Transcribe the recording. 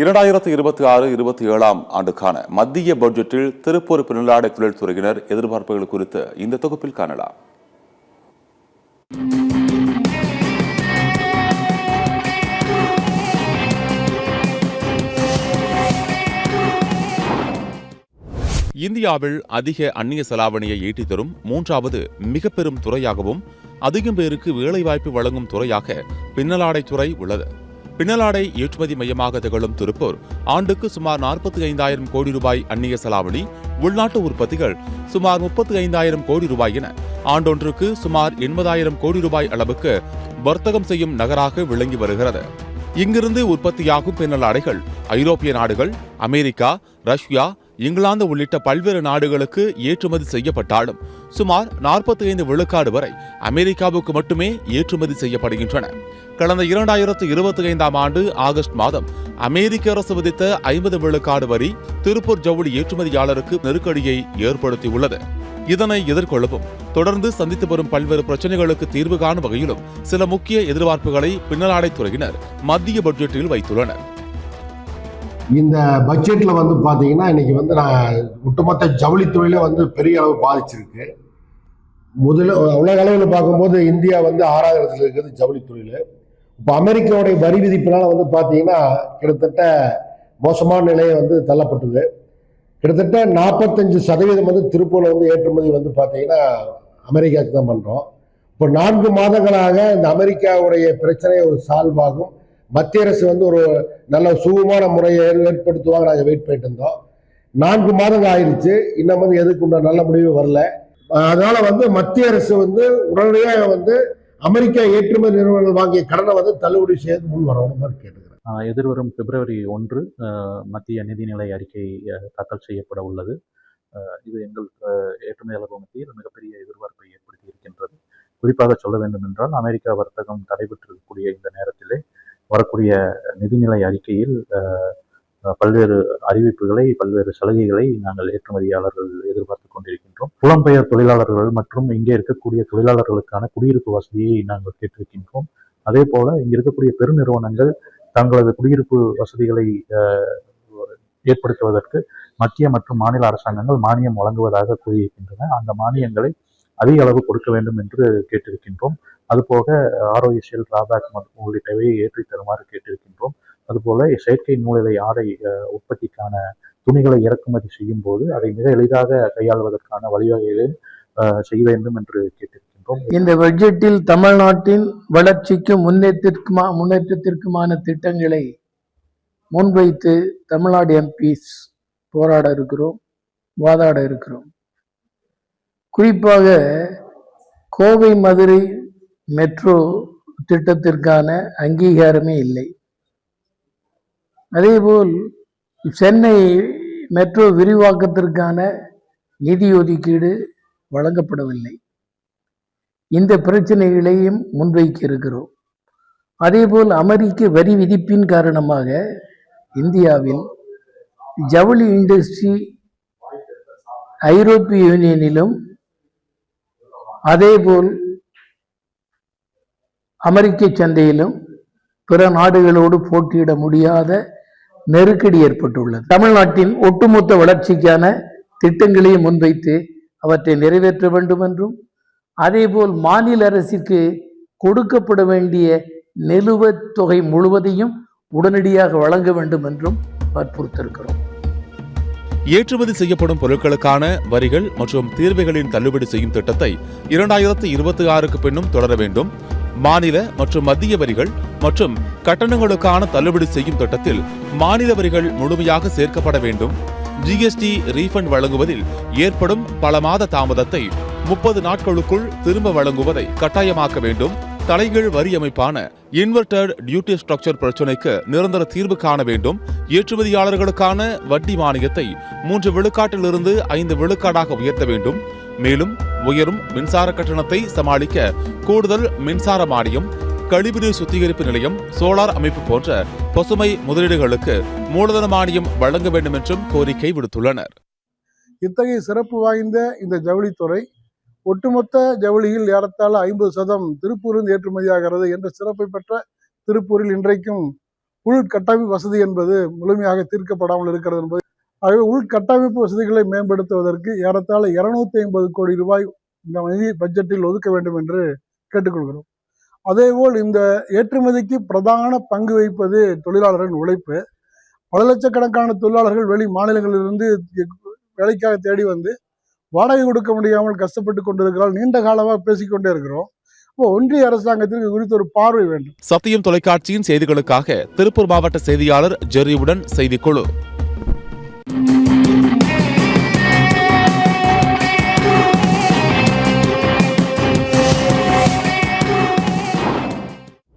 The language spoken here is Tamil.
2026-27 ஆண்டுக்கான மத்திய பட்ஜெட்டில் திருப்பூர் பின்னலாடை தொழில்துறையினர் எதிர்பார்ப்புகள் குறித்து இந்த தொகுப்பில் காணலாம். இந்தியாவில் அதிக அந்நிய செலாவணியை ஈட்டித் தரும் மூன்றாவது மிக பெரும் துறையாகவும் அதிகம் பேருக்கு வேலைவாய்ப்பு வழங்கும் துறையாக பின்னலாடை துறை உள்ளது. பின்னலாடை ஏற்றுமதி மையமாக திகழும் திருப்பூர் ஆண்டுக்கு சுமார் 45,000 கோடி ரூபாய் அந்நிய செலாவணி, உள்நாட்டு உற்பத்திகள் சுமார் 35,000 கோடி ரூபாய் என ஆண்டொன்றுக்கு சுமார் 80,000 கோடி ரூபாய் அளவுக்கு வர்த்தகம் செய்யும் நகராக விளங்கி வருகிறது. இங்கிருந்து உற்பத்தியாகும் பின்னலாடைகள் ஐரோப்பிய நாடுகள், அமெரிக்கா, ரஷ்யா, இங்கிலாந்து உள்ளிட்ட பல்வேறு நாடுகளுக்கு ஏற்றுமதி செய்யப்பட்டாலும் சுமார் 45 விழுக்காடு வரை அமெரிக்காவுக்கு மட்டுமே ஏற்றுமதி செய்யப்படுகின்றன. கடந்த 2025 ஆண்டு ஆகஸ்ட் மாதம் அமெரிக்க அரசு விதித்த 50 விழுக்காடு வரி திருப்பூர் ஜவுளி ஏற்றுமதியாளருக்கு நெருக்கடியை ஏற்படுத்தியுள்ளது. இதனை எதிர்கொள்ளவும் தொடர்ந்து சந்தித்து வரும் பல்வேறு பிரச்சனைகளுக்கு தீர்வு காணும் வகையிலும் சில முக்கிய எதிர்பார்ப்புகளை பின்னலாடை துறையினர் மத்திய பட்ஜெட்டில் வைத்துள்ளனர். இந்த பட்ஜெட்டில் பார்த்தீங்கன்னா இன்னைக்கு நான் ஒட்டுமொத்த ஜவுளி தொழிலை பெரிய அளவு பாதிச்சிருக்கு. முதல்ல உலக அளவில் பார்க்கும்போது இந்தியா 6வது இடத்துல இருக்கிறது ஜவுளி தொழில். இப்போ அமெரிக்காவுடைய வரி விதிப்பினால பார்த்தீங்கன்னா கிட்டத்தட்ட மோசமான நிலையை தள்ளப்பட்டது. கிட்டத்தட்ட 45% திருப்பூரில் ஏற்றுமதி பார்த்தீங்கன்னா அமெரிக்காவுக்கு தான் பண்ணுறோம். இப்போ 4 மாதங்களாக இந்த அமெரிக்காவுடைய பிரச்சனை ஒரு சால்வ் ஆகும், மத்திய அரசு ஒரு நல்ல சுகமான முறையை ஏற்படுத்துவாங்க நாங்கள் வெயிட் பண்ணிட்டு இருந்தோம். 4 மாதங்கள் ஆயிடுச்சு, இன்னும் எதுக்கு நல்ல முடிவு வரல. அதனால மத்திய அரசு உடனடியாக அமெரிக்கா ஏற்றுமதி நிறுவனங்கள் வாங்கிய கடனை தள்ளுபடி செய்ய முன் வரணும் கேட்டுக்கிறேன். எதிர்வரும் பிப்ரவரி 1 மத்திய நிதிநிலை அறிக்கை தாக்கல் செய்யப்பட உள்ளது. இது எங்கள் ஏற்றுமதியாளர்கள் மத்தியில் மிகப்பெரிய எதிர்பார்ப்பை ஏற்படுத்தி இருக்கின்றது. குறிப்பாக சொல்ல வேண்டும் என்றால், அமெரிக்கா வர்த்தகம் தடைபெற்றிருக்கக்கூடிய இந்த நேரத்திலே வரக்கூடிய நிதிநிலை அறிக்கையில் பல்வேறு அறிவிப்புகளை, பல்வேறு சலுகைகளை நாங்கள் ஏற்றுமதியாளர்கள் எதிர்பார்த்து கொண்டிருக்கின்றோம். புலம்பெயர் தொழிலாளர்கள் மற்றும் இங்கே இருக்கக்கூடிய தொழிலாளர்களுக்கான குடியிருப்பு வசதியை நாங்கள் கேட்டிருக்கின்றோம். அதே போல இங்க இருக்கக்கூடிய பெருநிறுவனங்கள் தங்களது குடியிருப்பு வசதிகளை ஏற்படுத்துவதற்கு மத்திய மற்றும் மாநில அரசாங்கங்கள் மானியம் வழங்குவதாக கூறியிருக்கின்றன. அந்த மானியங்களை அதிக அளவு கொடுக்க வேண்டும் என்று கேட்டிருக்கின்றோம். அதுபோக ROSL டிராபேக் உள்ளிட்டவை ஏற்றி தருமாறு கேட்டிருக்கின்றோம். அதுபோல செயற்கை நூலிலை ஆடை உற்பத்திக்கான துணிகளை இறக்குமதி செய்யும் போது அதை மிக எளிதாக கையாள்வதற்கான வழிவகைகளை செய்ய வேண்டும் என்று கேட்டிருக்கின்றோம். இந்த பட்ஜெட்டில் தமிழ்நாட்டின் வளர்ச்சிக்கும் முன்னேற்றத்திற்குமான திட்டங்களை முன்வைத்து தமிழ்நாடு MPs போராட இருக்கிறோம், வாதாட இருக்கிறோம். குறிப்பாக கோவை மதுரை மெட்ரோ திட்டத்திற்கான அங்கீகாரமே இல்லை. அதேபோல் சென்னை மெட்ரோ விரிவாக்கத்திற்கான நிதி ஒதுக்கீடு வழங்கப்படவில்லை. இந்த பிரச்சனைகளையும் முன்வைக்க இருக்கிறோம். அதேபோல் அமெரிக்க வரி விதிப்பின் காரணமாக இந்தியாவில் ஜவுளி இண்டஸ்ட்ரி ஐரோப்பிய யூனியனிலும் அதேபோல் அமெரிக்க சந்தையிலும் பிற நாடுகளோடு போட்டியிட முடியாத நெருக்கடி ஏற்பட்டுள்ளது. தமிழ்நாட்டின் ஒட்டுமொத்த வளர்ச்சிக்கான திட்டங்களை முன்வைத்து அவற்றை நிறைவேற்ற வேண்டும் என்றும், அதேபோல் மாநில அரசிற்கு கொடுக்கப்பட வேண்டிய நிலுவைத் தொகை முழுவதையும் உடனடியாக வழங்க வேண்டும் என்றும் வற்புறுத்திருக்கிறோம். ஏற்றுமதி செய்யப்படும் பொருட்களுக்கான வரிகள் மற்றும் தீர்வைகளின் தள்ளுபடி செய்யும் திட்டத்தை 2026க்கு பின்னும் தொடர வேண்டும். மாநில மற்றும் மத்திய வரிகள் மற்றும் கட்டணங்களுக்கான தள்ளுபடி செய்யும் திட்டத்தில் மாநில வரிகள் முழுமையாக சேர்க்கப்பட வேண்டும். GST ரீஃபண்ட் வழங்குவதில் ஏற்படும் பல மாத தாமதத்தை 30 நாட்களுக்குள் திரும்ப வழங்குவதை கட்டாயமாக்க வேண்டும். தலைகீழ் வரி அமைப்பான இன்வெர்டட் டியூட்டி ஸ்ட்ரக்சர் பிரச்சினைக்கு நிரந்தர தீர்வு காண வேண்டும். ஏற்றுமதியாளர்களுக்கான வட்டி மானியத்தை 3 விழுக்காட்டிலிருந்து 5 விழுக்காடாக உயர்த்த வேண்டும். மேலும் உயரும் மின்சார கட்டணத்தை சமாளிக்க கூடுதல் மின்சார மானியம், கழிவுநீர் சுத்திகரிப்பு நிலையம், சோலார் அமைப்பு போன்ற பசுமை முதலீடுகளுக்கு மூலதன மானியம் வழங்க வேண்டும் என்றும் கோரிக்கை விடுத்துள்ளனர். இத்தகைய சிறப்பு வாய்ந்த இந்த ஜவுளித்துறை ஒட்டுமொத்த ஜவுளியில் ஏறத்தாழ 50% திருப்பூரில் ஏற்றுமதியாகிறது என்ற சிறப்பை பெற்ற திருப்பூரில் இன்றைக்கும் உள்கட்டமைப்பு வசதி என்பது முழுமையாக தீர்க்கப்படாமல் இருக்கிறது என்பது. ஆகவே உள்கட்டமைப்பு வசதிகளை மேம்படுத்துவதற்கு ஏறத்தாழ 250 கோடி ரூபாய் இந்த நிதி பட்ஜெட்டில் ஒதுக்க வேண்டும் என்று கேட்டுக்கொள்கிறோம். அதேபோல் இந்த ஏற்றுமதிக்கு பிரதான பங்கு வகிப்பது தொழிலாளர்களின் உழைப்பு. பல லட்சக்கணக்கான தொழிலாளர்கள் வெளி மாநிலங்களிலிருந்து வேலைக்காக தேடி வந்து வாடகை கொடுக்க முடியாமல் கஷ்டப்பட்டு கொண்டிருக்கிறார்கள். நீண்ட காலமாக பேசிக்கொண்டே இருக்கிறோம். ஒன்றிய அரசாங்கத்திற்கு குறித்து ஒரு பார்வை வேண்டும். சத்தியம் தொலைக்காட்சியின் செய்திகளுக்காக திருப்பூர் மாவட்ட செய்தியாளர் ஜெர்ரியுடன் செய்திக்குழு.